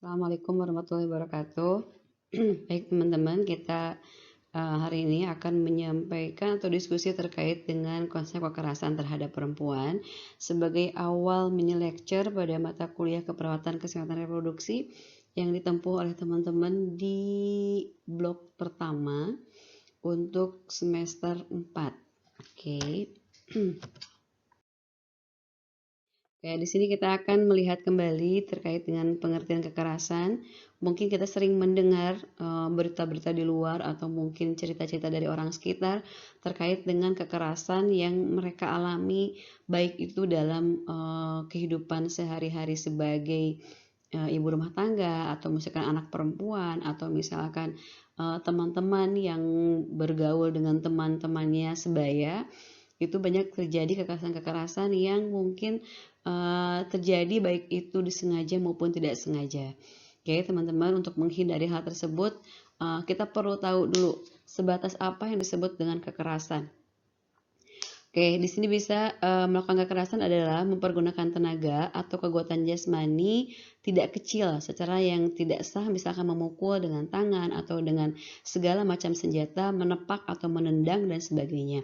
Assalamualaikum warahmatullahi wabarakatuh. Baik teman-teman, kita hari ini akan menyampaikan atau diskusi terkait dengan konsep kekerasan terhadap perempuan sebagai awal mini lecture pada mata kuliah keperawatan kesehatan reproduksi yang ditempuh oleh teman-teman di blok pertama untuk semester 4. Oke. Ya, di sini kita akan melihat kembali terkait dengan pengertian kekerasan. Mungkin kita sering mendengar berita-berita di luar atau mungkin cerita-cerita dari orang sekitar terkait dengan kekerasan yang mereka alami, baik itu dalam kehidupan sehari-hari sebagai ibu rumah tangga, atau misalkan anak perempuan, atau misalkan teman-teman yang bergaul dengan teman-temannya sebaya. Itu banyak terjadi kekerasan-kekerasan yang mungkin terjadi baik itu disengaja maupun tidak sengaja. Oke, teman-teman, untuk menghindari hal tersebut, kita perlu tahu dulu sebatas apa yang disebut dengan kekerasan. Oke, di sini bisa melakukan kekerasan adalah mempergunakan tenaga atau kekuatan jasmani tidak kecil secara yang tidak sah, misalkan memukul dengan tangan atau dengan segala macam senjata, menepak atau menendang dan sebagainya.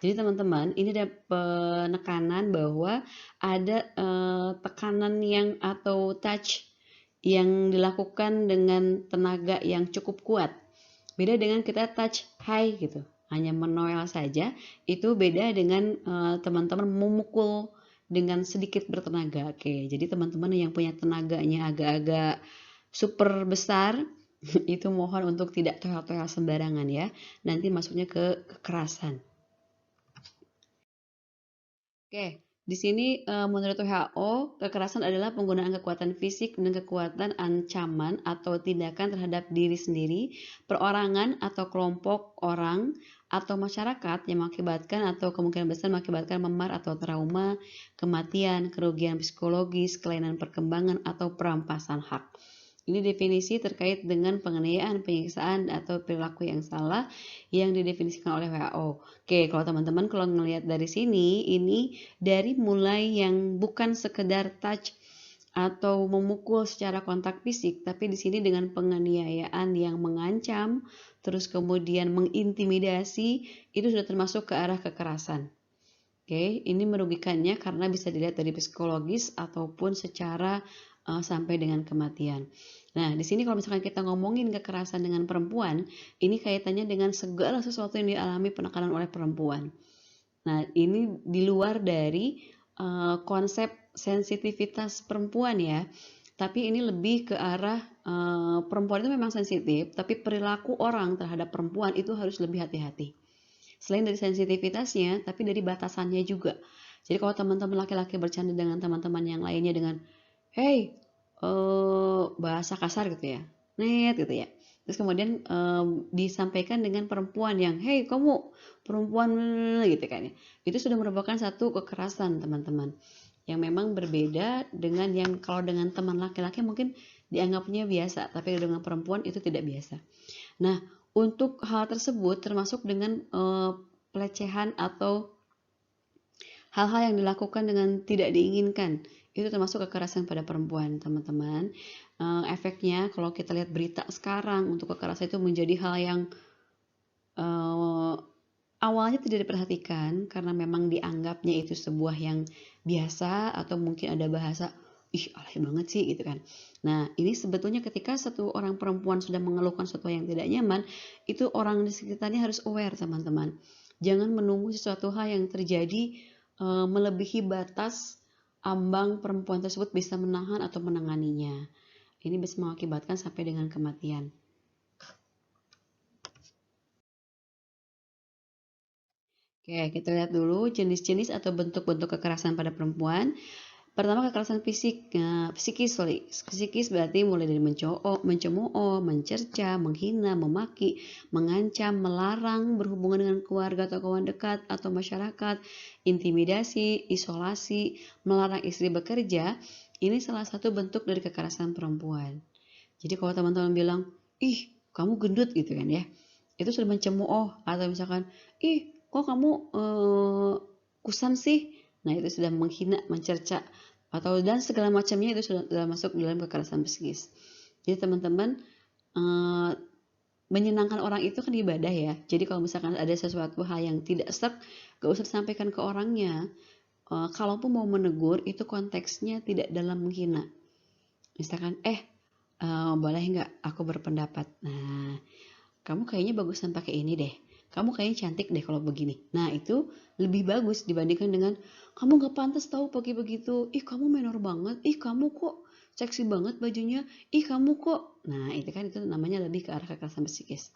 Jadi teman-teman, ini ada penekanan bahwa ada tekanan yang atau touch yang dilakukan dengan tenaga yang cukup kuat. Beda dengan kita touch high gitu, hanya menoel saja. Itu beda dengan teman-teman memukul dengan sedikit bertenaga. Oke, jadi teman-teman yang punya tenaganya agak-agak super besar itu mohon untuk tidak toel-toel sembarangan ya. Nanti masuknya ke kekerasan. Oke, di sini menurut WHO, kekerasan adalah penggunaan kekuatan fisik dan kekuatan ancaman atau tindakan terhadap diri sendiri, perorangan atau kelompok orang atau masyarakat yang mengakibatkan atau kemungkinan besar mengakibatkan memar atau trauma, kematian, kerugian psikologis, kelainan perkembangan atau perampasan hak. Ini definisi terkait dengan penganiayaan, penyiksaan, atau perilaku yang salah yang didefinisikan oleh WHO. Oke, kalau teman-teman kalau ngelihat dari sini, ini dari mulai yang bukan sekedar touch atau memukul secara kontak fisik, tapi di sini dengan penganiayaan yang mengancam, terus kemudian mengintimidasi, itu sudah termasuk ke arah kekerasan. Oke, ini merugikannya karena bisa dilihat dari psikologis ataupun secara sampai dengan kematian. Nah, di sini kalau misalkan kita ngomongin kekerasan dengan perempuan, ini kaitannya dengan segala sesuatu yang dialami penekanan oleh perempuan. Nah, ini di luar dari konsep sensitivitas perempuan ya. Tapi ini lebih ke arah perempuan itu memang sensitif, tapi perilaku orang terhadap perempuan itu harus lebih hati-hati. Selain dari sensitivitasnya, tapi dari batasannya juga. Jadi kalau teman-teman laki-laki bercanda dengan teman-teman yang lainnya dengan hey, bahasa kasar gitu ya, net gitu ya. Terus kemudian disampaikan dengan perempuan yang, hey kamu perempuan gitu kan ya. Itu sudah merupakan satu kekerasan teman-teman. Yang memang berbeda dengan yang kalau dengan teman laki-laki mungkin dianggapnya biasa, tapi dengan perempuan itu tidak biasa. Nah, untuk hal tersebut termasuk dengan pelecehan atau hal-hal yang dilakukan dengan tidak diinginkan. Itu termasuk kekerasan pada perempuan, teman-teman. Efeknya kalau kita lihat berita sekarang untuk kekerasan itu menjadi hal yang uh, awalnya tidak diperhatikan karena memang dianggapnya itu sebuah yang biasa atau mungkin ada bahasa ih alay banget sih gitu kan. Nah ini sebetulnya ketika satu orang perempuan sudah mengeluhkan sesuatu yang tidak nyaman, itu orang di sekitarnya harus aware teman-teman. Jangan menunggu sesuatu hal yang terjadi melebihi batas ambang perempuan tersebut bisa menahan atau menanganinya. Ini bisa mengakibatkan sampai dengan kematian. Oke, kita lihat dulu jenis-jenis atau bentuk-bentuk kekerasan pada perempuan. Pertama, kekerasan fisik, psikis berarti mulai dari mencemooh, mencerca, menghina, memaki, mengancam, melarang berhubungan dengan keluarga atau kawan dekat atau masyarakat, intimidasi, isolasi, melarang istri bekerja. Ini salah satu bentuk dari kekerasan perempuan. Jadi kalau teman-teman bilang, ih kamu gendut gitu kan ya, itu sudah mencemooh atau misalkan, ih kok kamu kusam sih. Nah itu sudah menghina, mencerca atau dan segala macamnya itu sudah masuk dalam kekerasan psikis. Jadi teman-teman, eh, menyenangkan orang itu kan ibadah ya. Jadi kalau misalkan ada sesuatu hal yang tidak serk, gak usah disampaikan ke orangnya. Kalaupun mau menegur, itu konteksnya tidak dalam menghina. Misalkan, boleh nggak aku berpendapat? Nah, kamu kayaknya bagusan pakai ini deh. Kamu kayaknya cantik deh kalau begini. Nah, itu lebih bagus dibandingkan dengan kamu nggak pantas tahu pakai begitu. Ih, kamu menor banget. Ih, kamu kok seksi banget bajunya. Ih, kamu kok. Nah, itu kan itu namanya lebih ke arah kekerasan psikis.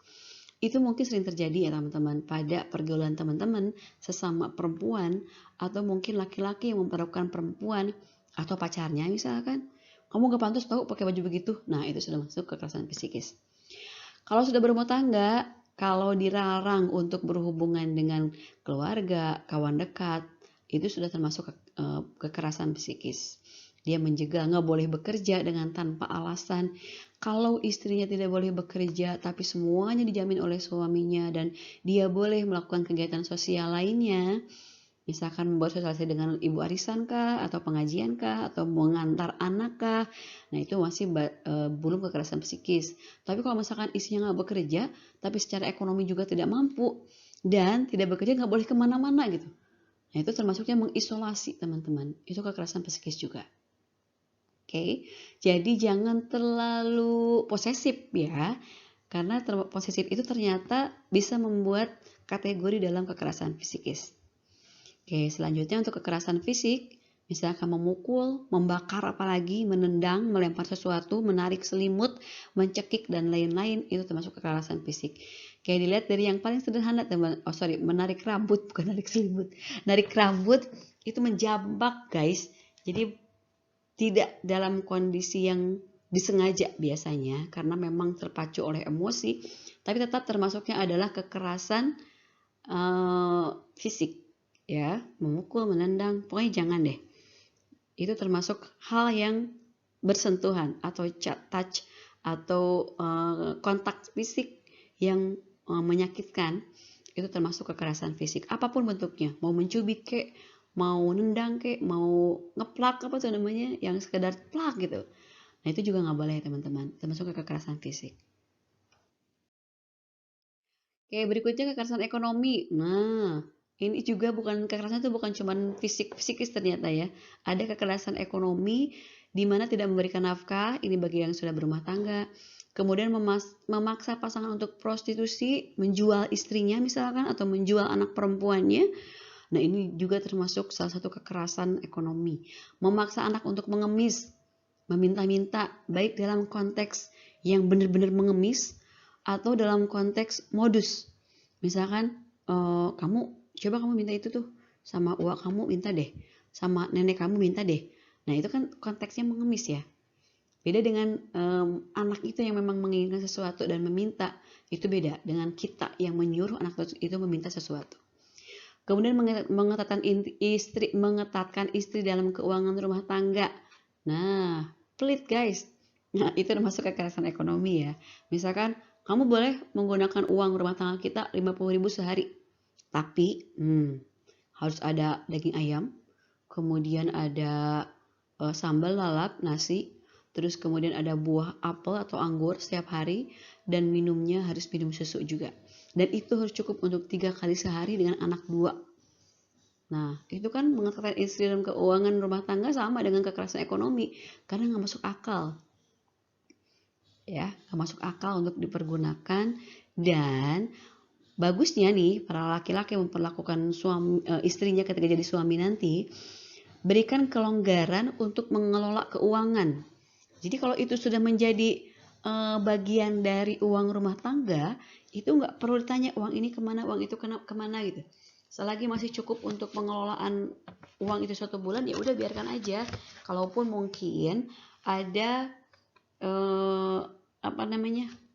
Itu mungkin sering terjadi ya teman-teman pada pergaulan teman-teman sesama perempuan atau mungkin laki-laki yang memperlakukan perempuan atau pacarnya misalkan. Kamu gak pantas tahu pakai baju begitu. Nah, itu sudah masuk kekerasan psikis. Kalau sudah berumah tangga, kalau dilarang untuk berhubungan dengan keluarga, kawan dekat, itu sudah termasuk kekerasan psikis. Dia menjegal, nggak boleh bekerja dengan tanpa alasan. Kalau istrinya tidak boleh bekerja, tapi semuanya dijamin oleh suaminya dan dia boleh melakukan kegiatan sosial lainnya, misalkan membuat sosialisasi dengan ibu arisan kah, atau pengajian kah, atau mengantar anak kah, nah itu masih belum kekerasan psikis. Tapi kalau misalkan istrinya nggak bekerja, tapi secara ekonomi juga tidak mampu, dan tidak bekerja nggak boleh kemana-mana gitu. Nah itu termasuknya mengisolasi teman-teman, itu kekerasan psikis juga. Oke, jadi jangan terlalu posesif ya, karena posesif itu ternyata bisa membuat kategori dalam kekerasan psikis. Oke, selanjutnya untuk kekerasan fisik, misalkan memukul, membakar apalagi, menendang, melempar sesuatu, menarik selimut, mencekik, dan lain-lain, itu termasuk kekerasan fisik. Oke, dilihat dari yang paling sederhana, teman. Menarik rambut, bukan narik selimut. Narik rambut, itu menjambak, guys. Jadi, tidak dalam kondisi yang disengaja biasanya, karena memang terpacu oleh emosi, tapi tetap termasuknya adalah kekerasan fisik. Ya, memukul, menendang, pokoknya jangan deh. Itu termasuk hal yang bersentuhan atau touch atau kontak fisik yang menyakitkan, itu termasuk kekerasan fisik. Apapun bentuknya, mau mencubit kek, mau nendang kek, mau ngeplak apa tuh namanya, yang sekedar plak gitu. Nah itu juga nggak boleh teman-teman, termasuk kekerasan fisik. Oke, berikutnya kekerasan ekonomi. Nah, ini juga kekerasan itu bukan cuma psikis ternyata ya. Ada kekerasan ekonomi di mana tidak memberikan nafkah, ini bagi yang sudah berumah tangga. Kemudian memaksa pasangan untuk prostitusi, menjual istrinya misalkan atau menjual anak perempuannya. Nah, ini juga termasuk salah satu kekerasan ekonomi. Memaksa anak untuk mengemis, meminta-minta, baik dalam konteks yang benar-benar mengemis atau dalam konteks modus. Misalkan kamu minta itu tuh, sama uak kamu minta deh, sama nenek kamu minta deh. Nah itu kan konteksnya mengemis ya. Beda dengan anak itu yang memang menginginkan sesuatu dan meminta, itu beda dengan kita yang menyuruh anak itu meminta sesuatu. Kemudian mengetatkan istri dalam keuangan rumah tangga. Nah, pelit guys. Nah, itu termasuk kekerasan ekonomi ya. Misalkan kamu boleh menggunakan uang rumah tangga kita 50.000 sehari. Tapi harus ada daging ayam, kemudian ada sambal lalap, nasi, terus kemudian ada buah apel atau anggur setiap hari, dan minumnya harus minum susu juga. Dan itu harus cukup untuk 3 kali sehari dengan anak 2. Nah, itu kan mengetatkan istri dalam keuangan rumah tangga sama dengan kekerasan ekonomi, karena nggak masuk akal. Ya, nggak masuk akal untuk dipergunakan. Dan bagusnya nih, para laki-laki memperlakukan istrinya ketika jadi suami nanti, berikan kelonggaran untuk mengelola keuangan. Jadi kalau itu sudah menjadi bagian dari uang rumah tangga, itu nggak perlu ditanya uang ini kemana, uang itu kemana gitu. Selagi masih cukup untuk pengelolaan uang itu 1 bulan, ya udah biarkan aja. Kalaupun mungkin ada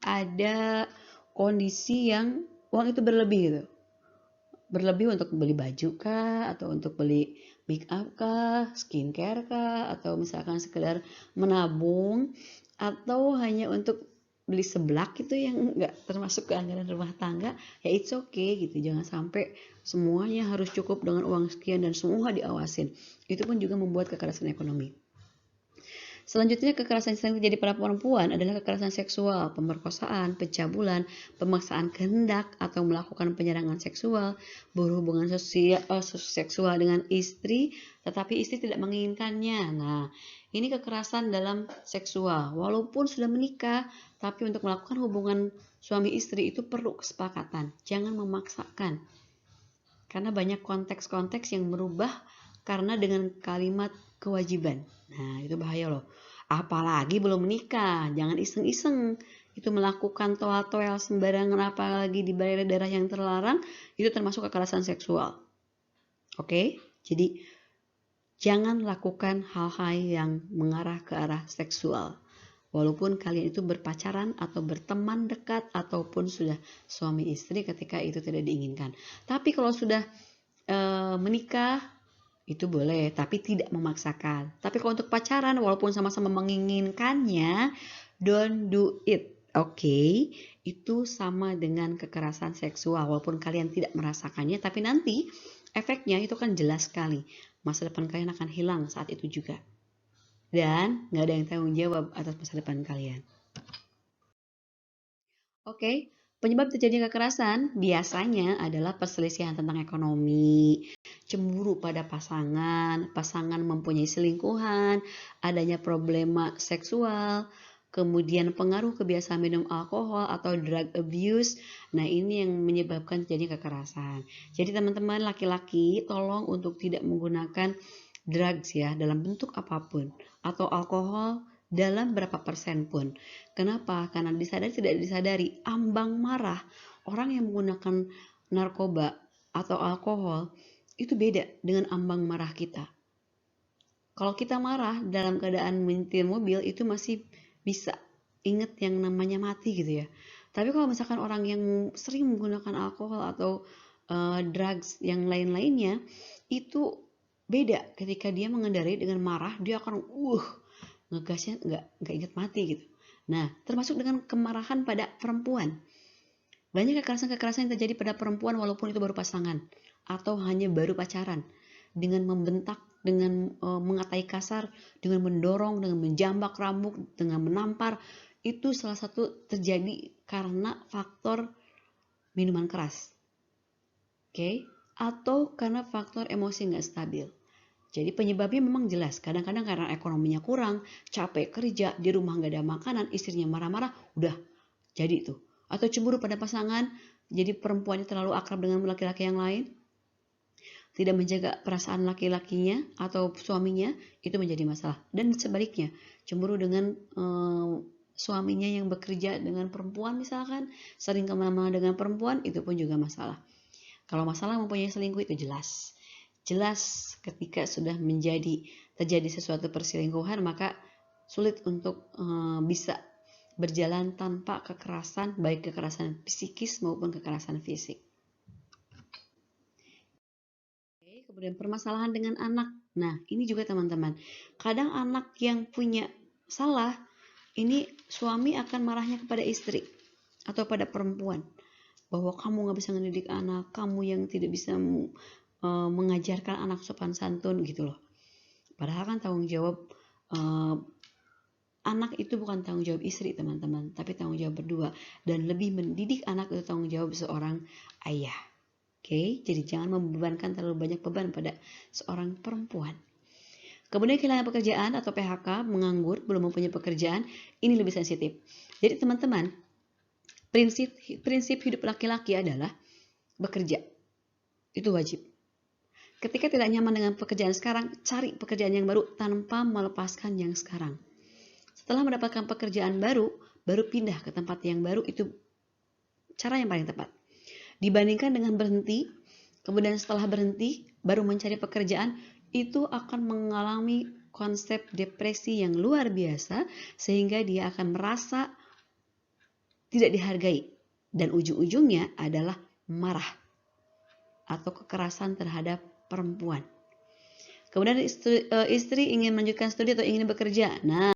ada kondisi yang uang itu berlebih gitu. Berlebih untuk beli baju kah, atau untuk beli make up kah, skincare kah, atau misalkan sekedar menabung, atau hanya untuk beli seblak gitu yang nggak termasuk ke anggaran rumah tangga, ya it's okay gitu. Jangan sampai semuanya harus cukup dengan uang sekian dan semua diawasin. Itu pun juga membuat kekerasan ekonomi. Selanjutnya, kekerasan yang sering terjadi pada perempuan adalah kekerasan seksual, pemerkosaan, pencabulan, pemaksaan kehendak atau melakukan penyerangan seksual, berhubungan seksual dengan istri, tetapi istri tidak menginginkannya. Nah, ini kekerasan dalam seksual. Walaupun sudah menikah, tapi untuk melakukan hubungan suami istri itu perlu kesepakatan. Jangan memaksakan. Karena banyak konteks-konteks yang berubah karena dengan kalimat kewajiban. Nah, itu bahaya loh. Apalagi belum menikah, jangan iseng-iseng. Itu melakukan toa-toel sembarangan, apalagi di daerah yang terlarang, itu termasuk kekerasan seksual. Oke? Jadi, jangan lakukan hal-hal yang mengarah ke arah seksual. Walaupun kalian itu berpacaran atau berteman dekat ataupun sudah suami istri ketika itu tidak diinginkan. Tapi kalau sudah menikah, itu boleh, tapi tidak memaksakan. Tapi kalau untuk pacaran, walaupun sama-sama menginginkannya, don't do it. Oke, itu sama dengan kekerasan seksual. Walaupun kalian tidak merasakannya, tapi nanti efeknya itu kan jelas sekali. Masa depan kalian akan hilang saat itu juga. Dan nggak ada yang tanggung jawab atas masa depan kalian. Oke, penyebab terjadinya kekerasan biasanya adalah perselisihan tentang ekonomi, cemburu pada pasangan, pasangan mempunyai selingkuhan, adanya problema seksual, kemudian pengaruh kebiasaan minum alkohol atau drug abuse. Nah, ini yang menyebabkan terjadinya kekerasan. Jadi teman-teman laki-laki tolong untuk tidak menggunakan drugs ya dalam bentuk apapun atau alkohol dalam berapa persen pun. Kenapa? Karena disadari tidak disadari, ambang marah orang yang menggunakan narkoba atau alkohol itu beda dengan ambang marah kita. Kalau kita marah dalam keadaan menyetir mobil itu masih bisa inget yang namanya mati gitu ya. Tapi kalau misalkan orang yang sering menggunakan alkohol atau drugs yang lain-lainnya itu beda ketika dia mengendarai dengan marah, dia akan ngegasnya nggak inget mati gitu. Nah, termasuk dengan kemarahan pada perempuan. Banyak kekerasan-kekerasan yang terjadi pada perempuan walaupun itu baru pasangan atau hanya baru pacaran. Dengan membentak, dengan mengatai kasar, dengan mendorong, dengan menjambak rambut, dengan menampar, itu salah satu terjadi karena faktor minuman keras. Oke? Atau karena faktor emosi nggak stabil. Jadi penyebabnya memang jelas. Kadang-kadang karena ekonominya kurang, capek kerja, di rumah nggak ada makanan, istrinya marah-marah, udah jadi tuh. Atau cemburu pada pasangan, jadi perempuannya terlalu akrab dengan laki-laki yang lain, tidak menjaga perasaan laki-lakinya atau suaminya, itu menjadi masalah. Dan sebaliknya, cemburu dengan suaminya yang bekerja dengan perempuan misalkan, sering kemana-mana dengan perempuan, itu pun juga masalah. Kalau masalah mempunyai selingkuh itu jelas. Jelas ketika sudah terjadi sesuatu perselingkuhan, maka sulit untuk bisa berjalan tanpa kekerasan, baik kekerasan psikis maupun kekerasan fisik. Oke, kemudian permasalahan dengan anak. Nah, ini juga teman-teman. Kadang anak yang punya salah, ini suami akan marahnya kepada istri atau pada perempuan. Bahwa kamu gak bisa mendidik anak, kamu yang tidak bisa mengajarkan anak sopan santun gitu loh. Padahal kan tanggung jawab anak itu bukan tanggung jawab istri teman-teman, tapi tanggung jawab berdua. Dan lebih mendidik anak itu tanggung jawab seorang ayah. Oke, jadi jangan membebankan terlalu banyak beban pada seorang perempuan. Kemudian kehilangan pekerjaan atau PHK, menganggur, belum mempunyai pekerjaan, ini lebih sensitif. Jadi teman-teman, prinsip hidup laki-laki adalah bekerja. Itu wajib. Ketika tidak nyaman dengan pekerjaan sekarang, cari pekerjaan yang baru tanpa melepaskan yang sekarang. Setelah mendapatkan pekerjaan baru pindah ke tempat yang baru, itu cara yang paling tepat. Dibandingkan dengan berhenti, kemudian setelah berhenti, baru mencari pekerjaan, itu akan mengalami konsep depresi yang luar biasa, sehingga dia akan merasa tidak dihargai. Dan ujung-ujungnya adalah marah atau kekerasan terhadap perempuan. Kemudian istri ingin melanjutkan studi atau ingin bekerja. Nah,